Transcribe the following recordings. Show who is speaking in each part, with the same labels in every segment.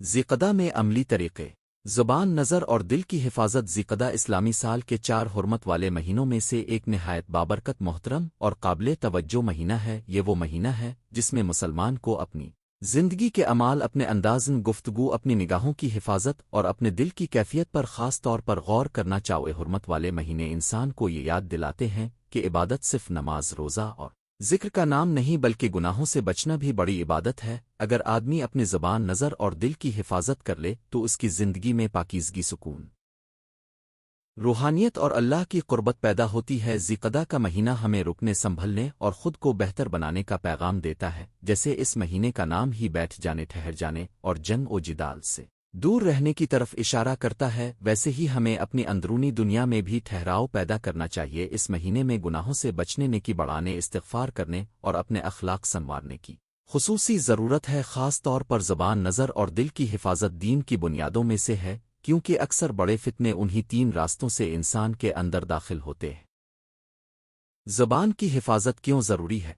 Speaker 1: ذیقدہ میں عملی طریقے زبان، نظر اور دل کی حفاظت۔ ذیقدہ اسلامی سال کے 4 حرمت والے مہینوں میں سے ایک نہایت بابرکت، محترم اور قابل توجہ مہینہ ہے۔ یہ وہ مہینہ ہے جس میں مسلمان کو اپنی زندگی کے اعمال، اپنے اندازن گفتگو، اپنی نگاہوں کی حفاظت اور اپنے دل کی کیفیت پر خاص طور پر غور کرنا چاہیے۔ حرمت والے مہینے انسان کو یہ یاد دلاتے ہیں کہ عبادت صرف نماز، روزہ اور ذکر کا نام نہیں بلکہ گناہوں سے بچنا بھی بڑی عبادت ہے۔ اگر آدمی اپنی زبان، نظر اور دل کی حفاظت کر لے تو اس کی زندگی میں پاکیزگی، سکون، روحانیت اور اللہ کی قربت پیدا ہوتی ہے۔ ذیقدہ کا مہینہ ہمیں رکنے، سنبھلنے اور خود کو بہتر بنانے کا پیغام دیتا ہے۔ جیسے اس مہینے کا نام ہی بیٹھ جانے، ٹھہر جانے اور جنگ و جدال سے دور رہنے کی طرف اشارہ کرتا ہے، ویسے ہی ہمیں اپنی اندرونی دنیا میں بھی ٹھہراؤ پیدا کرنا چاہیے۔ اس مہینے میں گناہوں سے بچنے، نیکی بڑھانے، استغفار کرنے اور اپنے اخلاق سنوارنے کی خصوصی ضرورت ہے۔ خاص طور پر زبان، نظر اور دل کی حفاظت دین کی بنیادوں میں سے ہے، کیونکہ اکثر بڑے فتنے انہی 3 راستوں سے انسان کے اندر داخل ہوتے ہیں۔ زبان کی حفاظت کیوں ضروری ہے؟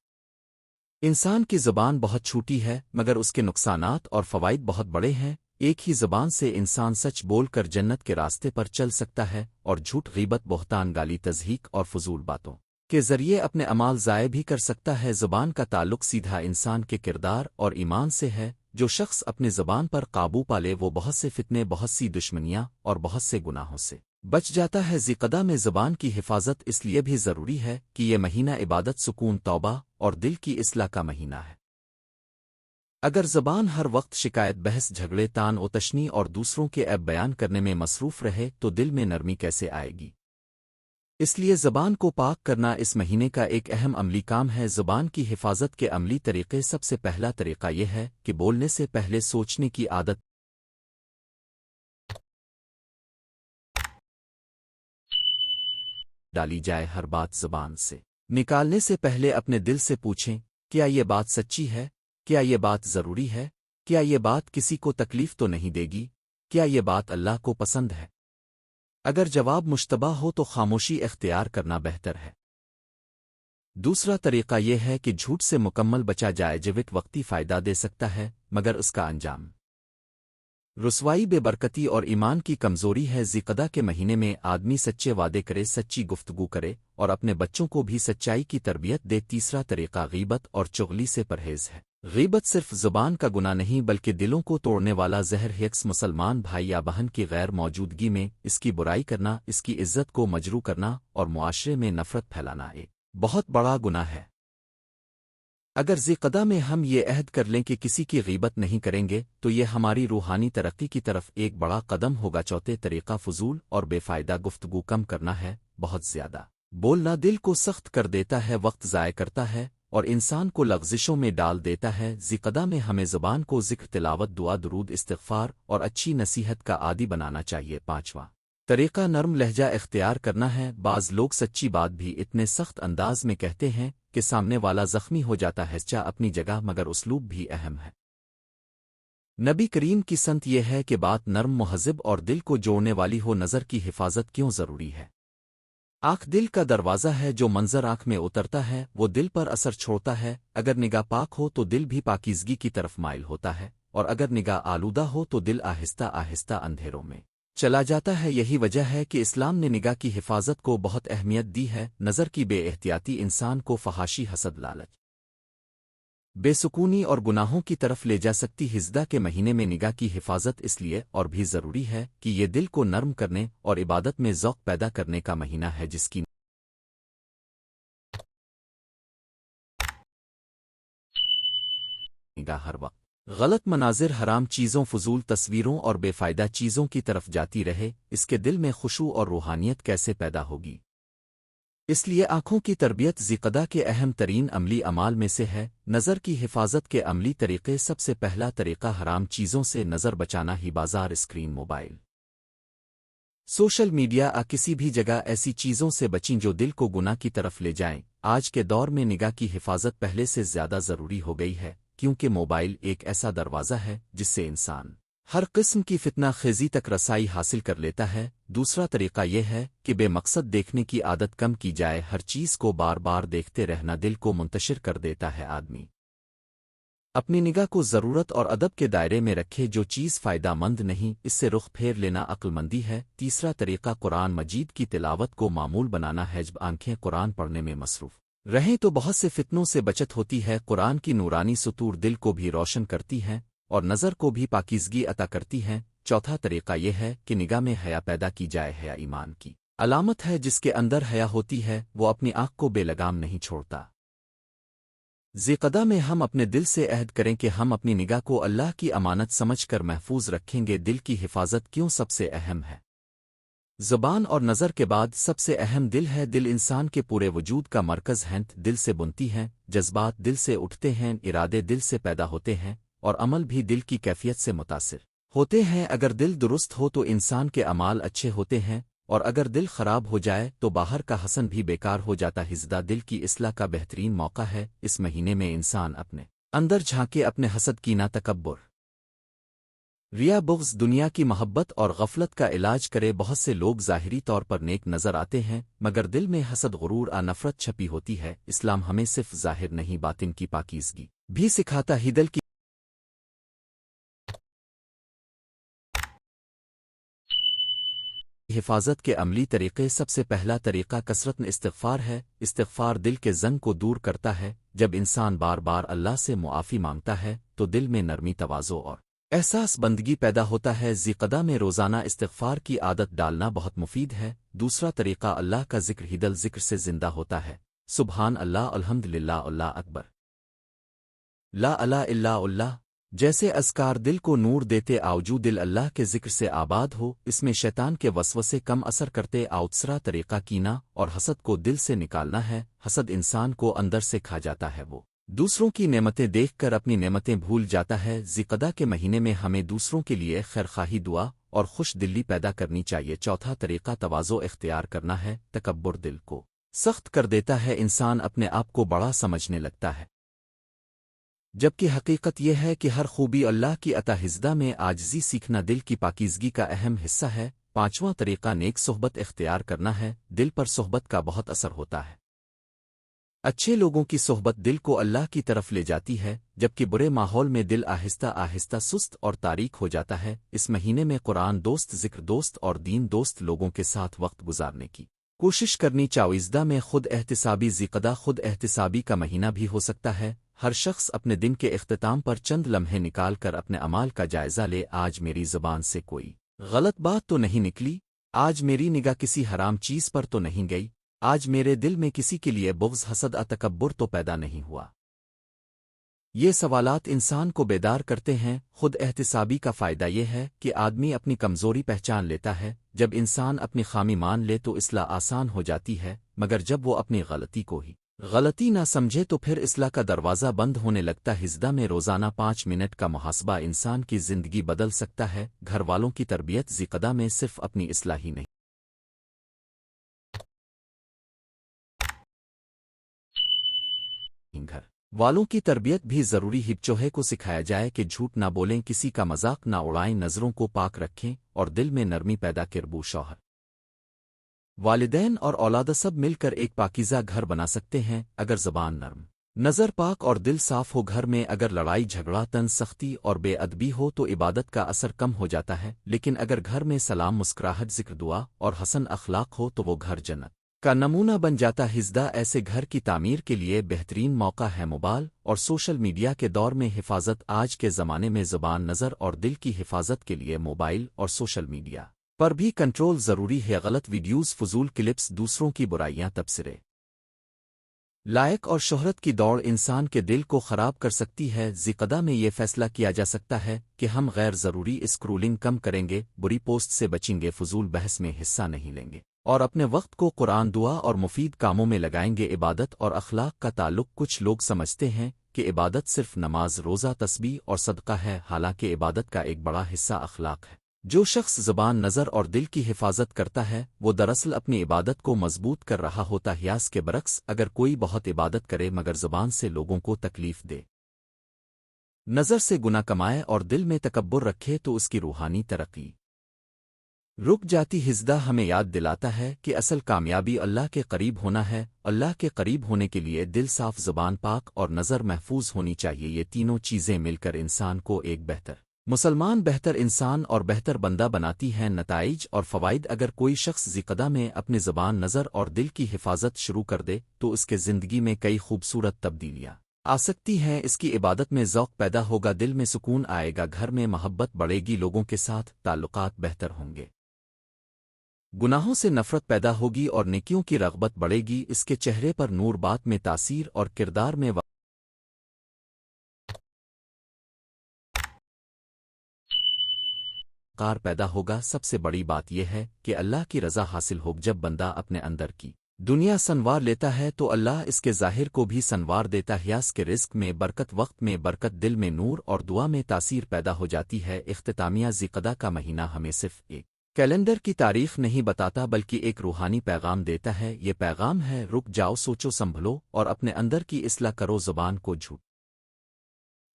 Speaker 1: انسان کی زبان بہت چھوٹی ہے مگر اس کے نقصانات اور فوائد بہت بڑے ہیں۔ ایک ہی زبان سے انسان سچ بول کر جنت کے راستے پر چل سکتا ہے، اور جھوٹ، غیبت، بہتان، گالی، تضحیک اور فضول باتوں کے ذریعے اپنے اعمال ضائع بھی کر سکتا ہے۔ زبان کا تعلق سیدھا انسان کے کردار اور ایمان سے ہے۔ جو شخص اپنی زبان پر قابو پالے وہ بہت سے فتنے، بہت سی دشمنیاں اور بہت سے گناہوں سے بچ جاتا ہے۔ ذیقدہ میں زبان کی حفاظت اس لیے بھی ضروری ہے کہ یہ مہینہ عبادت، سکون، توبہ اور دل کی اصلاح کا مہینہ ہے۔ اگر زبان ہر وقت شکایت، بحث، جھگڑے، تان و تشنی اور دوسروں کے عیب بیان کرنے میں مصروف رہے تو دل میں نرمی کیسے آئے گی؟ اس لیے زبان کو پاک کرنا اس مہینے کا ایک اہم عملی کام ہے۔ زبان کی حفاظت کے عملی طریقے: سب سے پہلا طریقہ یہ ہے کہ بولنے سے پہلے سوچنے کی عادت ڈالی جائے۔ ہر بات زبان سے نکالنے سے پہلے اپنے دل سے پوچھیں، کیا یہ بات سچی ہے؟ کیا یہ بات ضروری ہے؟ کیا یہ بات کسی کو تکلیف تو نہیں دے گی؟ کیا یہ بات اللہ کو پسند ہے؟ اگر جواب مشتبہ ہو تو خاموشی اختیار کرنا بہتر ہے۔ دوسرا طریقہ یہ ہے کہ جھوٹ سے مکمل بچا جائے۔ جھوٹ وقتی فائدہ دے سکتا ہے مگر اس کا انجام رسوائی، بے برکتی اور ایمان کی کمزوری ہے۔ ذیقدہ کے مہینے میں آدمی سچے وعدے کرے، سچی گفتگو کرے اور اپنے بچوں کو بھی سچائی کی تربیت دے۔ تیسرا طریقہ غیبت اور چغلی سے پرہیز ہے۔ غیبت صرف زبان کا گناہ نہیں بلکہ دلوں کو توڑنے والا زہر ہے۔ مسلمان بھائی یا بہن کی غیر موجودگی میں اس کی برائی کرنا، اس کی عزت کو مجروح کرنا اور معاشرے میں نفرت پھیلانا ایک بہت بڑا گناہ ہے۔ اگر ذیقدہ میں ہم یہ عہد کر لیں کہ کسی کی غیبت نہیں کریں گے تو یہ ہماری روحانی ترقی کی طرف ایک بڑا قدم ہوگا۔ چوتھے طریقہ فضول اور بے فائدہ گفتگو کم کرنا ہے۔ بہت زیادہ بولنا دل کو سخت کر دیتا ہے، وقت ضائع کرتا ہے اور انسان کو لغزشوں میں ڈال دیتا ہے۔ ذیقدہ میں ہمیں زبان کو ذکر، تلاوت، دعا، درود، استغفار اور اچھی نصیحت کا عادی بنانا چاہیے۔ پانچواں طریقہ نرم لہجہ اختیار کرنا ہے۔ بعض لوگ سچی بات بھی اتنے سخت انداز میں کہتے ہیں کہ سامنے والا زخمی ہو جاتا ہے۔ سچا اپنی جگہ مگر اسلوب بھی اہم ہے۔ نبی کریم کی سنت یہ ہے کہ بات نرم، مہذب اور دل کو جوڑنے والی ہو۔ نظر کی حفاظت کیوں ضروری ہے؟ آنکھ دل کا دروازہ ہے۔ جو منظر آنکھ میں اترتا ہے وہ دل پر اثر چھوڑتا ہے۔ اگر نگاہ پاک ہو تو دل بھی پاکیزگی کی طرف مائل ہوتا ہے، اور اگر نگاہ آلودہ ہو تو دل آہستہ آہستہ اندھیروں میں چلا جاتا ہے۔ یہی وجہ ہے کہ اسلام نے نگاہ کی حفاظت کو بہت اہمیت دی ہے۔ نظر کی بے احتیاطی انسان کو فحاشی، حسد، لالچ، بے سکونی اور گناہوں کی طرف لے جا سکتی۔ ذیقدہ کے مہینے میں نگاہ کی حفاظت اس لیے اور بھی ضروری ہے کہ یہ دل کو نرم کرنے اور عبادت میں ذوق پیدا کرنے کا مہینہ ہے، جس کی نگاہ ہر وقت غلط مناظر، حرام چیزوں، فضول تصویروں اور بے فائدہ چیزوں کی طرف جاتی رہے۔ اس کے دل میں خشوع اور روحانیت کیسے پیدا ہوگی؟ اس لیے آنکھوں کی تربیت ذیقدہ کے اہم ترین عملی اعمال میں سے ہے۔ نظر کی حفاظت کے عملی طریقے: سب سے پہلا طریقہ حرام چیزوں سے نظر بچانا ہی۔ بازار، اسکرین، موبائل، سوشل میڈیا کسی بھی جگہ ایسی چیزوں سے بچیں جو دل کو گناہ کی طرف لے جائیں۔ آج کے دور میں نگاہ کی حفاظت پہلے سے زیادہ ضروری ہو گئی ہے، کیونکہ موبائل ایک ایسا دروازہ ہے جس سے انسان ہر قسم کی فتنہ خیزی تک رسائی حاصل کر لیتا ہے۔ دوسرا طریقہ یہ ہے کہ بے مقصد دیکھنے کی عادت کم کی جائے، ہر چیز کو بار بار دیکھتے رہنا دل کو منتشر کر دیتا ہے۔ آدمی اپنی نگاہ کو ضرورت اور ادب کے دائرے میں رکھے، جو چیز فائدہ مند نہیں اس سے رخ پھیر لینا عقل مندی ہے۔ تیسرا طریقہ قرآن مجید کی تلاوت کو معمول بنانا ہے، جب آنکھیں قرآن پڑھنے میں مصروف رہیں تو بہت سے فتنوں سے بچت ہوتی ہے۔ قرآن کی نورانی سطور دل کو بھی روشن کرتی ہیں اور نظر کو بھی پاکیزگی عطا کرتی ہیں۔ چوتھا طریقہ یہ ہے کہ نگاہ میں حیا پیدا کی جائے۔ حیا ایمان کی علامت ہے، جس کے اندر حیا ہوتی ہے وہ اپنی آنکھ کو بے لگام نہیں چھوڑتا۔ ذیقدہ میں ہم اپنے دل سے عہد کریں کہ ہم اپنی نگاہ کو اللہ کی امانت سمجھ کر محفوظ رکھیں گے۔ دل کی حفاظت کیوں سب سے اہم ہے؟ زبان اور نظر کے بعد سب سے اہم دل ہے۔ دل انسان کے پورے وجود کا مرکز ہے۔ دل سے بنتی ہیں، جذبات دل سے اٹھتے ہیں، ارادے دل سے پیدا ہوتے ہیں اور عمل بھی دل کی کیفیت سے متاثر ہوتے ہیں۔ اگر دل درست ہو تو انسان کے اعمال اچھے ہوتے ہیں، اور اگر دل خراب ہو جائے تو باہر کا حسن بھی بیکار ہو جاتا۔ حسدہ دل کی اصلاح کا بہترین موقع ہے۔ اس مہینے میں انسان اپنے اندر جھانکے، اپنے حسد، کینہ، تکبر، ریا، بغض، دنیا کی محبت اور غفلت کا علاج کرے۔ بہت سے لوگ ظاہری طور پر نیک نظر آتے ہیں، مگر دل میں حسد، غرور اور نفرت چھپی ہوتی ہے۔ اسلام ہمیں صرف ظاہر نہیں، باطن کی پاکیزگی بھی سکھاتا ہے۔ دل کی حفاظت کے عملی طریقے: سب سے پہلا طریقہ کثرت استغفار ہے۔ استغفار دل کے زنگ کو دور کرتا ہے۔ جب انسان بار بار اللہ سے معافی مانگتا ہے تو دل میں نرمی، تواضع اور احساس بندگی پیدا ہوتا ہے۔ ذیقدہ میں روزانہ استغفار کی عادت ڈالنا بہت مفید ہے۔ دوسرا طریقہ اللہ کا ذکر ہی دل ذکر سے زندہ ہوتا ہے۔ سبحان اللہ، الحمد للہ، اللہ اکبر، لا الہ الا اللہ جیسے اذکار دل کو نور دیتے آوجو دل اللہ کے ذکر سے آباد ہو، اس میں شیطان کے وسوسے کم اثر کرتے آؤ۔ تیسرا طریقہ کینہ اور حسد کو دل سے نکالنا ہے۔ حسد انسان کو اندر سے کھا جاتا ہے، وہ دوسروں کی نعمتیں دیکھ کر اپنی نعمتیں بھول جاتا ہے۔ ذیقدہ کے مہینے میں ہمیں دوسروں کے لیے خیرخواہی، دعا اور خوش دلی پیدا کرنی چاہیے۔ چوتھا طریقہ تواضع اختیار کرنا ہے۔ تکبر دل کو سخت کر دیتا ہے، انسان اپنے آپ کو بڑا سمجھنے لگتا ہے، جبکہ حقیقت یہ ہے کہ ہر خوبی اللہ کی عطا۔ حسدہ میں عاجزی سیکھنا دل کی پاکیزگی کا اہم حصہ ہے۔ پانچواں طریقہ نیک صحبت اختیار کرنا ہے۔ دل پر صحبت کا بہت اثر ہوتا ہے۔ اچھے لوگوں کی صحبت دل کو اللہ کی طرف لے جاتی ہے، جبکہ برے ماحول میں دل آہستہ آہستہ سست اور تاریک ہو جاتا ہے۔ اس مہینے میں قرآن دوست، ذکر دوست اور دین دوست لوگوں کے ساتھ وقت گزارنے کی کوشش کرنی چاہیے۔ حسدہ میں خود احتسابی: ذیقدہ خود احتسابی کا مہینہ بھی ہو سکتا ہے۔ ہر شخص اپنے دن کے اختتام پر چند لمحے نکال کر اپنے اعمال کا جائزہ لے۔ آج میری زبان سے کوئی غلط بات تو نہیں نکلی؟ آج میری نگاہ کسی حرام چیز پر تو نہیں گئی؟ آج میرے دل میں کسی کے لیے بغض، حسد اور تکبر تو پیدا نہیں ہوا؟ یہ سوالات انسان کو بیدار کرتے ہیں۔ خود احتسابی کا فائدہ یہ ہے کہ آدمی اپنی کمزوری پہچان لیتا ہے۔ جب انسان اپنی خامی مان لے تو اصلاح آسان ہو جاتی ہے، مگر جب وہ اپنی غلطی کو ہی غلطی نہ سمجھے تو پھر اصلاح کا دروازہ بند ہونے لگتا۔ حسدہ میں روزانہ 5 منٹ کا محاسبہ انسان کی زندگی بدل سکتا ہے۔ گھر والوں کی تربیت: ذیقدہ میں صرف اپنی اصلاح ہی نہیں، گھر والوں کی تربیت بھی ضروری ہے۔ بچوہے کو سکھایا جائے کہ جھوٹ نہ بولیں، کسی کا مذاق نہ اڑائیں، نظروں کو پاک رکھیں اور دل میں نرمی پیدا کربو۔ شوہر، والدین اور اولاد سب مل کر ایک پاکیزہ گھر بنا سکتے ہیں اگر زبان نرم، نظر پاک اور دل صاف ہو۔ گھر میں اگر لڑائی جھگڑا، طنز، سختی اور بے ادبی ہو تو عبادت کا اثر کم ہو جاتا ہے، لیکن اگر گھر میں سلام، مسکراہٹ، ذکر، دعا اور حسن اخلاق ہو تو وہ گھر جنت کا نمونہ بن جاتا۔ حسدہ ایسے گھر کی تعمیر کے لیے بہترین موقع ہے۔ موبائل اور سوشل میڈیا کے دور میں حفاظت: آج کے زمانے میں زبان، نظر اور دل کی حفاظت کے لیے موبائل اور سوشل میڈیا پر بھی کنٹرول ضروری ہے۔ غلط ویڈیوز، فضول کلپس، دوسروں کی برائیاں، تبصرے، لائق اور شہرت کی دوڑ انسان کے دل کو خراب کر سکتی ہے۔ ذیقدہ میں یہ فیصلہ کیا جا سکتا ہے کہ ہم غیر ضروری اسکرولنگ کم کریں گے، بری پوسٹ سے بچیں گے، فضول بحث میں حصہ نہیں لیں گے اور اپنے وقت کو قرآن، دعا اور مفید کاموں میں لگائیں گے۔ عبادت اور اخلاق کا تعلق: کچھ لوگ سمجھتے ہیں کہ عبادت صرف نماز، روزہ، تسبیح اور صدقہ ہے، حالانکہ عبادت کا ایک بڑا حصہ اخلاق ہے۔ جو شخص زبان نظر اور دل کی حفاظت کرتا ہے وہ دراصل اپنی عبادت کو مضبوط کر رہا ہوتا ہے، اس کے برعکس اگر کوئی بہت عبادت کرے مگر زبان سے لوگوں کو تکلیف دے، نظر سے گناہ کمائے اور دل میں تکبر رکھے تو اس کی روحانی ترقی رک جاتی۔ ہزدہ ہمیں یاد دلاتا ہے کہ اصل کامیابی اللہ کے قریب ہونا ہے۔ اللہ کے قریب ہونے کے لیے دل صاف، زبان پاک اور نظر محفوظ ہونی چاہیے۔ یہ تینوں چیزیں مل کر انسان کو ایک بہتر مسلمان، بہتر انسان اور بہتر بندہ بناتی ہیں۔ نتائج اور فوائد: اگر کوئی شخص ذیقدہ میں اپنی زبان، نظر اور دل کی حفاظت شروع کر دے تو اس کے زندگی میں کئی خوبصورت تبدیلیاں آ سکتی ہیں۔ اس کی عبادت میں ذوق پیدا ہوگا، دل میں سکون آئے گا، گھر میں محبت بڑھے گی، لوگوں کے ساتھ تعلقات بہتر ہوں گے، گناہوں سے نفرت پیدا ہوگی اور نیکیوں کی رغبت بڑھے گی، اس کے چہرے پر نور، بات میں تاثیر اور کردار میں وقار پیدا ہوگا۔ سب سے بڑی بات یہ ہے کہ اللہ کی رضا حاصل ہو۔ جب بندہ اپنے اندر کی دنیا سنوار لیتا ہے تو اللہ اس کے ظاہر کو بھی سنوار دیتا ہے، اس کے رزق میں برکت، وقت میں برکت، دل میں نور اور دعا میں تاثیر پیدا ہو جاتی ہے۔ اختتامیہ: ذیقدہ کا مہینہ ہمیں صرف ایک کیلنڈر کی تاریخ نہیں بتاتا بلکہ ایک روحانی پیغام دیتا ہے۔ یہ پیغام ہے: رک جاؤ، سوچو، سنبھلو اور اپنے اندر کی اصلاح کرو۔ زبان کو جھوٹ،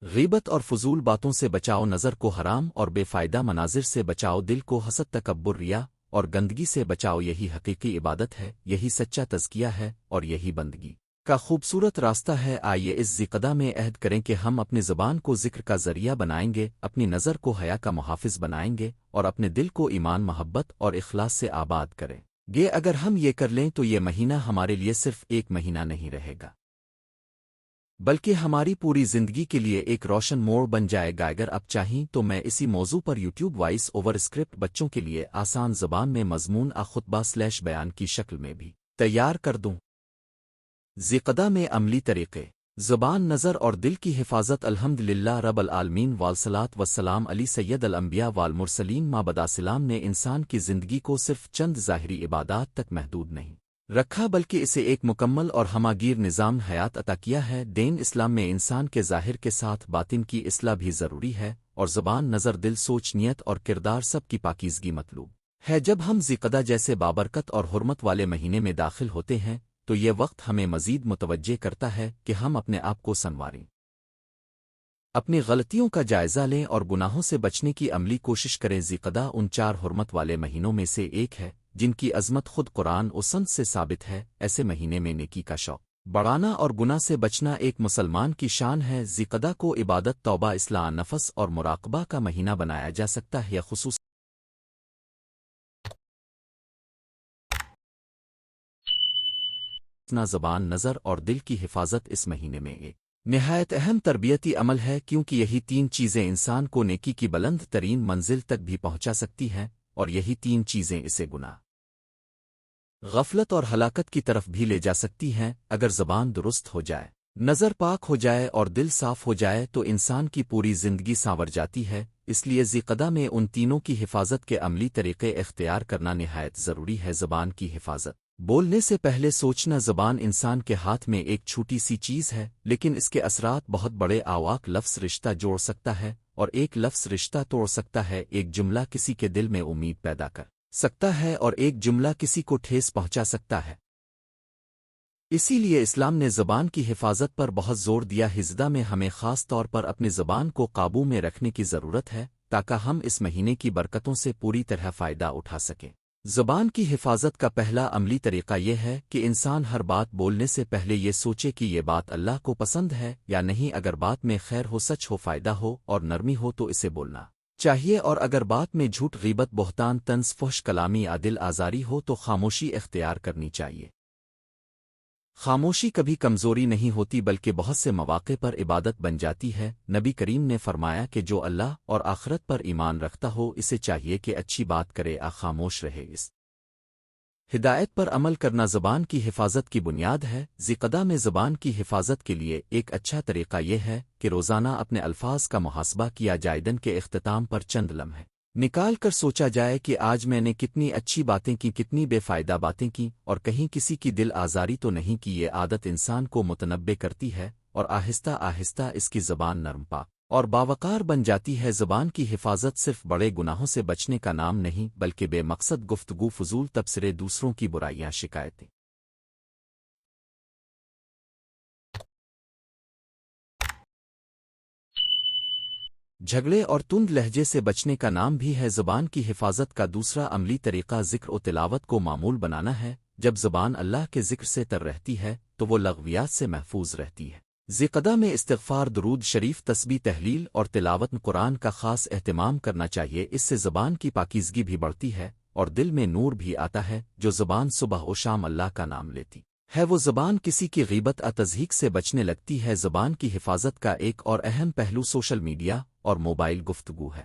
Speaker 1: غیبت اور فضول باتوں سے بچاؤ، نظر کو حرام اور بے فائدہ مناظر سے بچاؤ، دل کو حسد، تکبر، ریا اور گندگی سے بچاؤ۔ یہی حقیقی عبادت ہے، یہی سچا تزکیہ ہے اور یہی بندگی کا خوبصورت راستہ ہے۔ آئیے اس ذیقدہ میں عہد کریں کہ ہم اپنی زبان کو ذکر کا ذریعہ بنائیں گے، اپنی نظر کو حیا کا محافظ بنائیں گے اور اپنے دل کو ایمان، محبت اور اخلاص سے آباد کریں گے۔ اگر ہم یہ کر لیں تو یہ مہینہ ہمارے لیے صرف ایک مہینہ نہیں رہے گا بلکہ ہماری پوری زندگی کے لیے ایک روشن موڑ بن جائے گا۔ اگر اب چاہیں تو میں اسی موضوع پر یوٹیوب وائس اوور اسکرپٹ بچوں کے لیے آسان زبان میں مضمون خطبہ/بیان کی شکل میں بھی تیار کر دوں۔ ذیقدہ میں عملی طریقے: زبان، نظر اور دل کی حفاظت۔ الحمدللہ رب العالمین والصلاۃ والسلام علی سید الانبیاء والمرسلین۔ مابعد، سلام نے انسان کی زندگی کو صرف چند ظاہری عبادات تک محدود نہیں رکھا بلکہ اسے ایک مکمل اور ہماگیر نظام حیات عطا کیا ہے۔ دین اسلام میں انسان کے ظاہر کے ساتھ باطن کی اصلاح بھی ضروری ہے اور زبان، نظر، دل، سوچ، نیت اور کردار سب کی پاکیزگی مطلوب ہے۔ جب ہم ذیقدہ جیسے بابرکت اور حرمت والے مہینے میں داخل ہوتے ہیں تو یہ وقت ہمیں مزید متوجہ کرتا ہے کہ ہم اپنے آپ کو سنواریں، اپنی غلطیوں کا جائزہ لیں اور گناہوں سے بچنے کی عملی کوشش کریں۔ ذیقدہ ان 4 حرمت والے مہینوں میں سے ایک ہے جن کی عظمت خود قرآن و سنت سے ثابت ہے۔ ایسے مہینے میں نیکی کا شوق بڑھانا اور گناہ سے بچنا ایک مسلمان کی شان ہے۔ ذیقدہ کو عبادت، توبہ، اصلاح نفس اور مراقبہ کا مہینہ بنایا جا سکتا ہے۔ خصوصاً زبان، نظر اور دل کی حفاظت اس مہینے میں ایک نہایت اہم تربیتی عمل ہے، کیونکہ یہی 3 چیزیں انسان کو نیکی کی بلند ترین منزل تک بھی پہنچا سکتی ہیں اور یہی 3 چیزیں اسے گناہ، غفلت اور ہلاکت کی طرف بھی لے جا سکتی ہیں۔ اگر زبان درست ہو جائے، نظر پاک ہو جائے اور دل صاف ہو جائے تو انسان کی پوری زندگی سانور جاتی ہے۔ اس لیے ذیقدہ میں ان تینوں کی حفاظت کے عملی طریقے اختیار کرنا نہایت ضروری ہے۔ زبان کی حفاظت: بولنے سے پہلے سوچنا۔ زبان انسان کے ہاتھ میں ایک چھوٹی سی چیز ہے لیکن اس کے اثرات بہت بڑے۔ آواک لفظ رشتہ جوڑ سکتا ہے اور ایک لفظ رشتہ توڑ سکتا ہے۔ ایک جملہ کسی کے دل میں امید پیدا کر سکتا ہے اور ایک جملہ کسی کو ٹھیس پہنچا سکتا ہے۔ اسی لیے اسلام نے زبان کی حفاظت پر بہت زور دیا۔ ہجدہ میں ہمیں خاص طور پر اپنی زبان کو قابو میں رکھنے کی ضرورت ہے تاکہ ہم اس مہینے کی برکتوں سے پوری طرح فائدہ اٹھا سکیں۔ زبان کی حفاظت کا پہلا عملی طریقہ یہ ہے کہ انسان ہر بات بولنے سے پہلے یہ سوچے کہ یہ بات اللہ کو پسند ہے یا نہیں۔ اگر بات میں خیر ہو، سچ ہو، فائدہ ہو اور نرمی ہو تو اسے بولنا چاہیے، اور اگر بات میں جھوٹ، غیبت، بہتان، طنز، فحش کلامی یا دل آزاری ہو تو خاموشی اختیار کرنی چاہیے۔ خاموشی کبھی کمزوری نہیں ہوتی بلکہ بہت سے مواقع پر عبادت بن جاتی ہے۔ نبی کریم نے فرمایا کہ جو اللہ اور آخرت پر ایمان رکھتا ہو اسے چاہیے کہ اچھی بات کرے، خاموش رہے۔ اس ہدایت پر عمل کرنا زبان کی حفاظت کی بنیاد ہے۔ ذیقدہ میں زبان کی حفاظت کے لیے ایک اچھا طریقہ یہ ہے کہ روزانہ اپنے الفاظ کا محاسبہ کیا جائے۔ دن کے اختتام پر چند لمحے نکال کر سوچا جائے کہ آج میں نے کتنی اچھی باتیں کی، کتنی بے فائدہ باتیں کی اور کہیں کسی کی دل آزاری تو نہیں کی۔ یہ عادت انسان کو متنبع کرتی ہے اور آہستہ آہستہ اس کی زبان نرم پاک اور باوقار بن جاتی ہے۔ زبان کی حفاظت صرف بڑے گناہوں سے بچنے کا نام نہیں بلکہ بے مقصد گفتگو، فضول تبصرے، دوسروں کی برائیاں، شکایتیں، جھگڑے اور تند لہجے سے بچنے کا نام بھی ہے۔ زبان کی حفاظت کا دوسرا عملی طریقہ ذکر و تلاوت کو معمول بنانا ہے۔ جب زبان اللہ کے ذکر سے تر رہتی ہے تو وہ لغویات سے محفوظ رہتی ہے۔ ذکردہ میں استغفار، درود شریف، تسبیح، تحلیل اور تلاوت قرآن کا خاص اہتمام کرنا چاہیے۔ اس سے زبان کی پاکیزگی بھی بڑھتی ہے اور دل میں نور بھی آتا ہے۔ جو زبان صبح و شام اللہ کا نام لیتی ہے وہ زبان کسی کی غیبت تضحیک سے بچنے لگتی ہے۔ زبان کی حفاظت کا ایک اور اہم پہلو سوشل میڈیا اور موبائل گفتگو ہے۔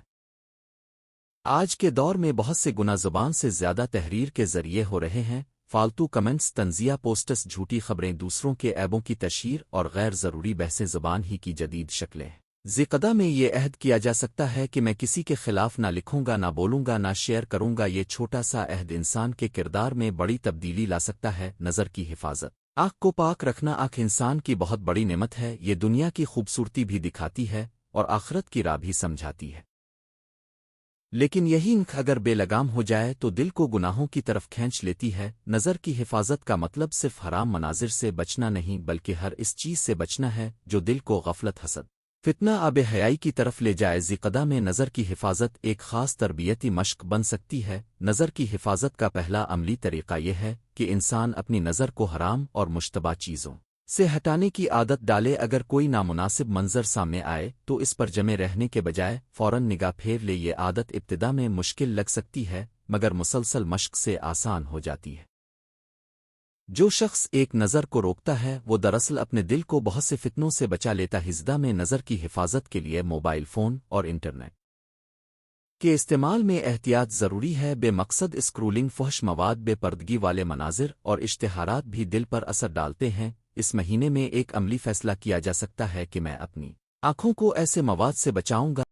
Speaker 1: آج کے دور میں بہت سے گناہ زبان سے زیادہ تحریر کے ذریعے ہو رہے ہیں۔ فالتو کمنٹس، طنزیہ پوسٹس، جھوٹی خبریں، دوسروں کے عیبوں کی تشہیر اور غیر ضروری بحثیں زبان ہی کی جدید شکلیں ہیں۔ ذکردہ میں یہ عہد کیا جا سکتا ہے کہ میں کسی کے خلاف نہ لکھوں گا، نہ بولوں گا، نہ شیئر کروں گا۔ یہ چھوٹا سا عہد انسان کے کردار میں بڑی تبدیلی لا سکتا ہے۔ نظر کی حفاظت، آنکھ کو پاک رکھنا۔ آنکھ انسان کی بہت بڑی نعمت ہے۔ یہ دنیا کی خوبصورتی بھی دکھاتی ہے اور آخرت کی راہ بھی سمجھاتی ہے، لیکن یہی آنکھ اگر بے لگام ہو جائے تو دل کو گناہوں کی طرف کھینچ لیتی ہے۔ نظر کی حفاظت کا مطلب صرف حرام مناظر سے بچنا نہیں بلکہ ہر اس چیز سے بچنا ہے جو دل کو غفلت، حسد، فتنہ، آب حیائی کی طرف لے جائے۔ ذکردہ میں نظر کی حفاظت ایک خاص تربیتی مشق بن سکتی ہے۔ نظر کی حفاظت کا پہلا عملی طریقہ یہ ہے کہ انسان اپنی نظر کو حرام اور مشتبہ چیزوں سے ہٹانے کی عادت ڈالے۔ اگر کوئی نامناسب منظر سامنے آئے تو اس پر جمے رہنے کے بجائے فوراً نگاہ پھیر لے۔ یہ عادت ابتدا میں مشکل لگ سکتی ہے مگر مسلسل مشق سے آسان ہو جاتی ہے۔ جو شخص ایک نظر کو روکتا ہے وہ دراصل اپنے دل کو بہت سے فتنوں سے بچا لیتا ہے۔ ذکردہ میں نظر کی حفاظت کے لیے موبائل فون اور انٹرنیٹ کے استعمال میں احتیاط ضروری ہے۔ بے مقصد اسکرولنگ، فحش مواد، بے پردگی والے مناظر اور اشتہارات بھی دل پر اثر ڈالتے ہیں۔ اس مہینے میں ایک عملی فیصلہ کیا جا سکتا ہے کہ میں اپنی آنکھوں کو ایسے مواد سے بچاؤں گا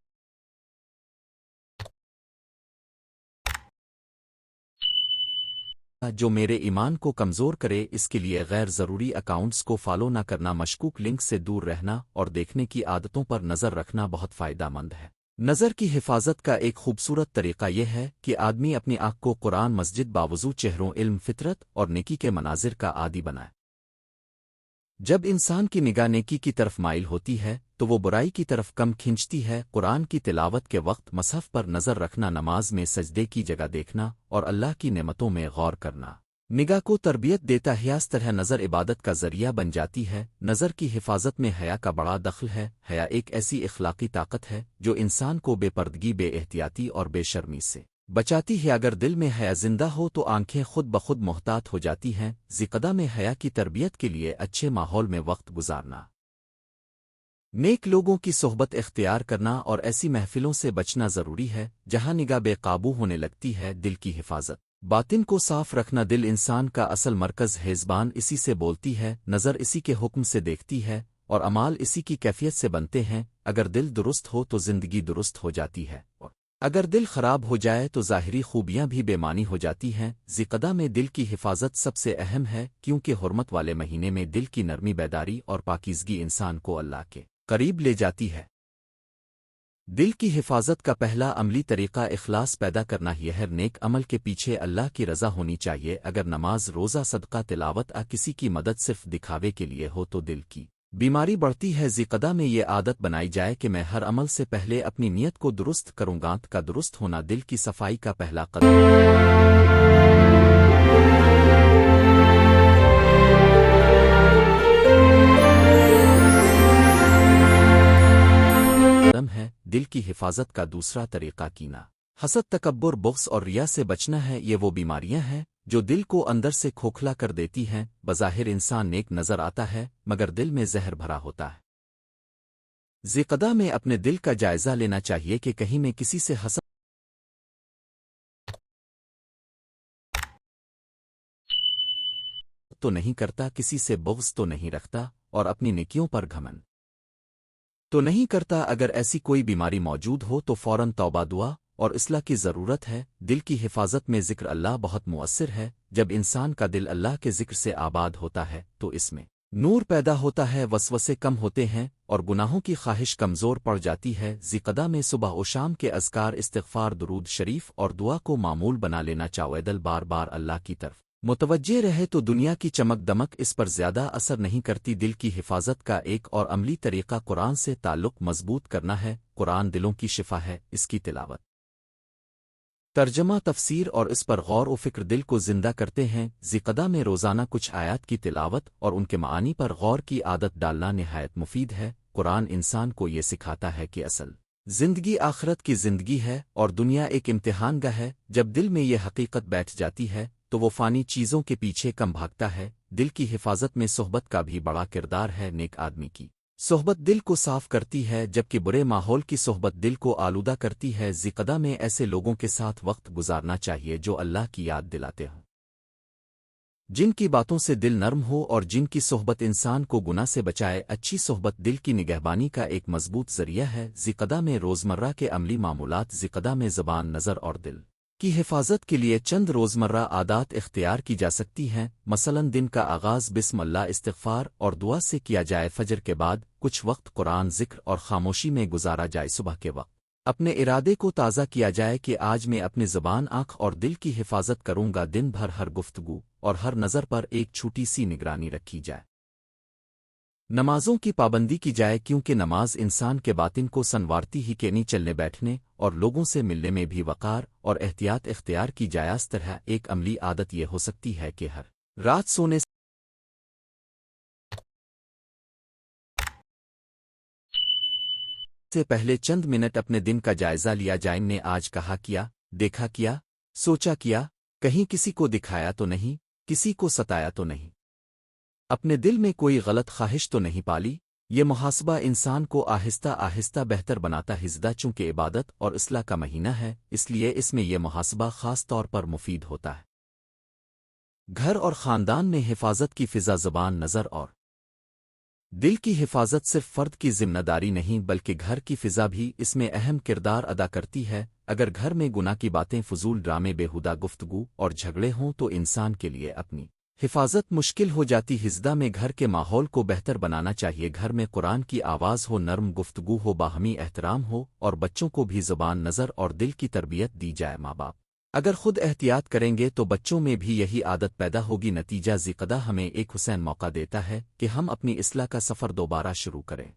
Speaker 1: جو میرے ایمان کو کمزور کرے۔ اس کے لیے غیر ضروری اکاؤنٹس کو فالو نہ کرنا، مشکوک لنک سے دور رہنا اور دیکھنے کی عادتوں پر نظر رکھنا بہت فائدہ مند ہے۔ نظر کی حفاظت کا ایک خوبصورت طریقہ یہ ہے کہ آدمی اپنی آنکھ کو قرآن، مسجد، باوضو چہروں، علم، فطرت اور نیکی کے مناظر کا عادی بنائے۔ جب انسان کی نگاہ نیکی کی طرف مائل ہوتی ہے تو وہ برائی کی طرف کم کھنچتی ہے۔ قرآن کی تلاوت کے وقت مصحف پر نظر رکھنا، نماز میں سجدے کی جگہ دیکھنا اور اللہ کی نعمتوں میں غور کرنا نگاہ کو تربیت دیتا ہے۔ اس طرح نظر عبادت کا ذریعہ بن جاتی ہے۔ نظر کی حفاظت میں حیا کا بڑا دخل ہے۔ حیا ایک ایسی اخلاقی طاقت ہے جو انسان کو بے پردگی، بے احتیاطی اور بے شرمی سے بچاتی ہے۔ اگر دل میں حیا زندہ ہو تو آنکھیں خود بخود محتاط ہو جاتی ہیں۔ ذکردہ میں حیا کی تربیت کے لیے اچھے ماحول میں وقت گزارنا، نیک لوگوں کی صحبت اختیار کرنا اور ایسی محفلوں سے بچنا ضروری ہے جہاں نگاہ بے قابو ہونے لگتی ہے۔ دل کی حفاظت، باطن کو صاف رکھنا۔ دل انسان کا اصل مرکز ہے، زبان اسی سے بولتی ہے، نظر اسی کے حکم سے دیکھتی ہے اور اعمال اسی کی کیفیت سے بنتے ہیں۔ اگر دل درست ہو تو زندگی درست ہو جاتی ہے اور اگر دل خراب ہو جائے تو ظاہری خوبیاں بھی بے معنی ہو جاتی ہیں۔ ذکردہ میں دل کی حفاظت سب سے اہم ہے کیونکہ حرمت والے مہینے میں دل کی نرمی، بیداری اور پاکیزگی انسان کو اللہ کے قریب لے جاتی ہے۔ دل کی حفاظت کا پہلا عملی طریقہ اخلاص پیدا کرنا ہی ہے۔ نیک عمل کے پیچھے اللہ کی رضا ہونی چاہیے۔ اگر نماز، روزہ، صدقہ، تلاوت کسی کی مدد صرف دکھاوے کے لیے ہو تو دل کی بیماری بڑھتی ہے۔ ذکردہ میں یہ عادت بنائی جائے کہ میں ہر عمل سے پہلے اپنی نیت کو درست کروں گا۔ کا درست ہونا دل کی صفائی کا پہلا قدم ہے۔ دل کی حفاظت کا دوسرا طریقہ کینہ، حسد، تکبر، بغض اور ریا سے بچنا ہے۔ یہ وہ بیماریاں ہیں جو دل کو اندر سے کھوکھلا کر دیتی ہیں۔ بظاہر انسان نیک نظر آتا ہے مگر دل میں زہر بھرا ہوتا ہے۔ ذکردہ میں اپنے دل کا جائزہ لینا چاہیے کہ کہیں میں کسی سے حسد تو نہیں کرتا، کسی سے بغض تو نہیں رکھتا اور اپنی نیکیوں پر گھمنڈ تو نہیں کرتا۔ اگر ایسی کوئی بیماری موجود ہو تو فوراً توبہ، دعا اور اصلاح کی ضرورت ہے۔ دل کی حفاظت میں ذکر اللہ بہت مؤثر ہے۔ جب انسان کا دل اللہ کے ذکر سے آباد ہوتا ہے تو اس میں نور پیدا ہوتا ہے، وسوسے کم ہوتے ہیں اور گناہوں کی خواہش کمزور پڑ جاتی ہے۔ ذیقدہ میں صبح و شام کے اذکار، استغفار، درود شریف اور دعا کو معمول بنا لینا چاہیے۔ دل بار بار اللہ کی طرف متوجہ رہے تو دنیا کی چمک دمک اس پر زیادہ اثر نہیں کرتی۔ دل کی حفاظت کا ایک اور عملی طریقہ قرآن سے تعلق مضبوط کرنا ہے۔ قرآن دلوں کی شفا ہے، اس کی تلاوت، ترجمہ، تفسیر اور اس پر غور و فکر دل کو زندہ کرتے ہیں۔ ذیقدہ میں روزانہ کچھ آیات کی تلاوت اور ان کے معانی پر غور کی عادت ڈالنا نہایت مفید ہے۔ قرآن انسان کو یہ سکھاتا ہے کہ اصل زندگی آخرت کی زندگی ہے اور دنیا ایک امتحان گاہ ہے۔ جب دل میں یہ حقیقت بیٹھ جاتی ہے تو وہ فانی چیزوں کے پیچھے کم بھاگتا ہے۔ دل کی حفاظت میں صحبت کا بھی بڑا کردار ہے۔ نیک آدمی کی صحبت دل کو صاف کرتی ہے، جبکہ برے ماحول کی صحبت دل کو آلودہ کرتی ہے۔ ذیقدہ میں ایسے لوگوں کے ساتھ وقت گزارنا چاہیے جو اللہ کی یاد دلاتے ہوں، جن کی باتوں سے دل نرم ہو اور جن کی صحبت انسان کو گناہ سے بچائے۔ اچھی صحبت دل کی نگہبانی کا ایک مضبوط ذریعہ ہے۔ ذیقدہ میں روزمرہ کے عملی معمولات۔ ذیقدہ میں زبان، نظر اور دل کی حفاظت کے لیے چند روزمرہ عادات اختیار کی جا سکتی ہیں۔ مثلاً دن کا آغاز بسم اللہ، استغفار اور دعا سے کیا جائے۔ فجر کے بعد کچھ وقت قرآن ذکر اور خاموشی میں گزارا جائے۔ صبح کے وقت اپنے ارادے کو تازہ کیا جائے کہ آج میں اپنی زبان، آنکھ اور دل کی حفاظت کروں گا۔ دن بھر ہر گفتگو اور ہر نظر پر ایک چھوٹی سی نگرانی رکھی جائے۔ نمازوں کی پابندی کی جائے، کیونکہ نماز انسان کے باطن کو سنوارتی ہی کہ نہیں چلنے بیٹھنے اور لوگوں سے ملنے میں بھی وقار اور احتیاط اختیار کی جائے۔ اس طرح ایک عملی عادت یہ ہو سکتی ہے کہ ہر رات سونے سے پہلے چند منٹ اپنے دن کا جائزہ لیا جائے۔ نے آج کہا کیا، دیکھا کیا، سوچا کیا، کہیں کسی کو دکھایا تو نہیں، کسی کو ستایا تو نہیں، اپنے دل میں کوئی غلط خواہش تو نہیں پالی۔ یہ محاسبہ انسان کو آہستہ آہستہ بہتر بناتا ہے۔ زدہ چونکہ عبادت اور اصلاح کا مہینہ ہے، اس لیے اس میں یہ محاسبہ خاص طور پر مفید ہوتا ہے۔ گھر اور خاندان میں حفاظت کی فضا، زبان، نظر اور دل کی حفاظت صرف فرد کی ذمہ داری نہیں بلکہ گھر کی فضا بھی اس میں اہم کردار ادا کرتی ہے۔ اگر گھر میں گناہ کی باتیں، فضول ڈرامے، بےہودہ گفتگو اور جھگڑے ہوں تو انسان کے لیے اپنی حفاظت مشکل ہو جاتی۔ ہزدہ میں گھر کے ماحول کو بہتر بنانا چاہیے۔ گھر میں قرآن کی آواز ہو، نرم گفتگو ہو، باہمی احترام ہو اور بچوں کو بھی زبان، نظر اور دل کی تربیت دی جائے۔ ماں باپ اگر خود احتیاط کریں گے تو بچوں میں بھی یہی عادت پیدا ہوگی۔ نتیجہ ذیقدہ ہمیں ایک حسین موقع دیتا ہے کہ ہم اپنی اصلاح کا سفر دوبارہ شروع کریں۔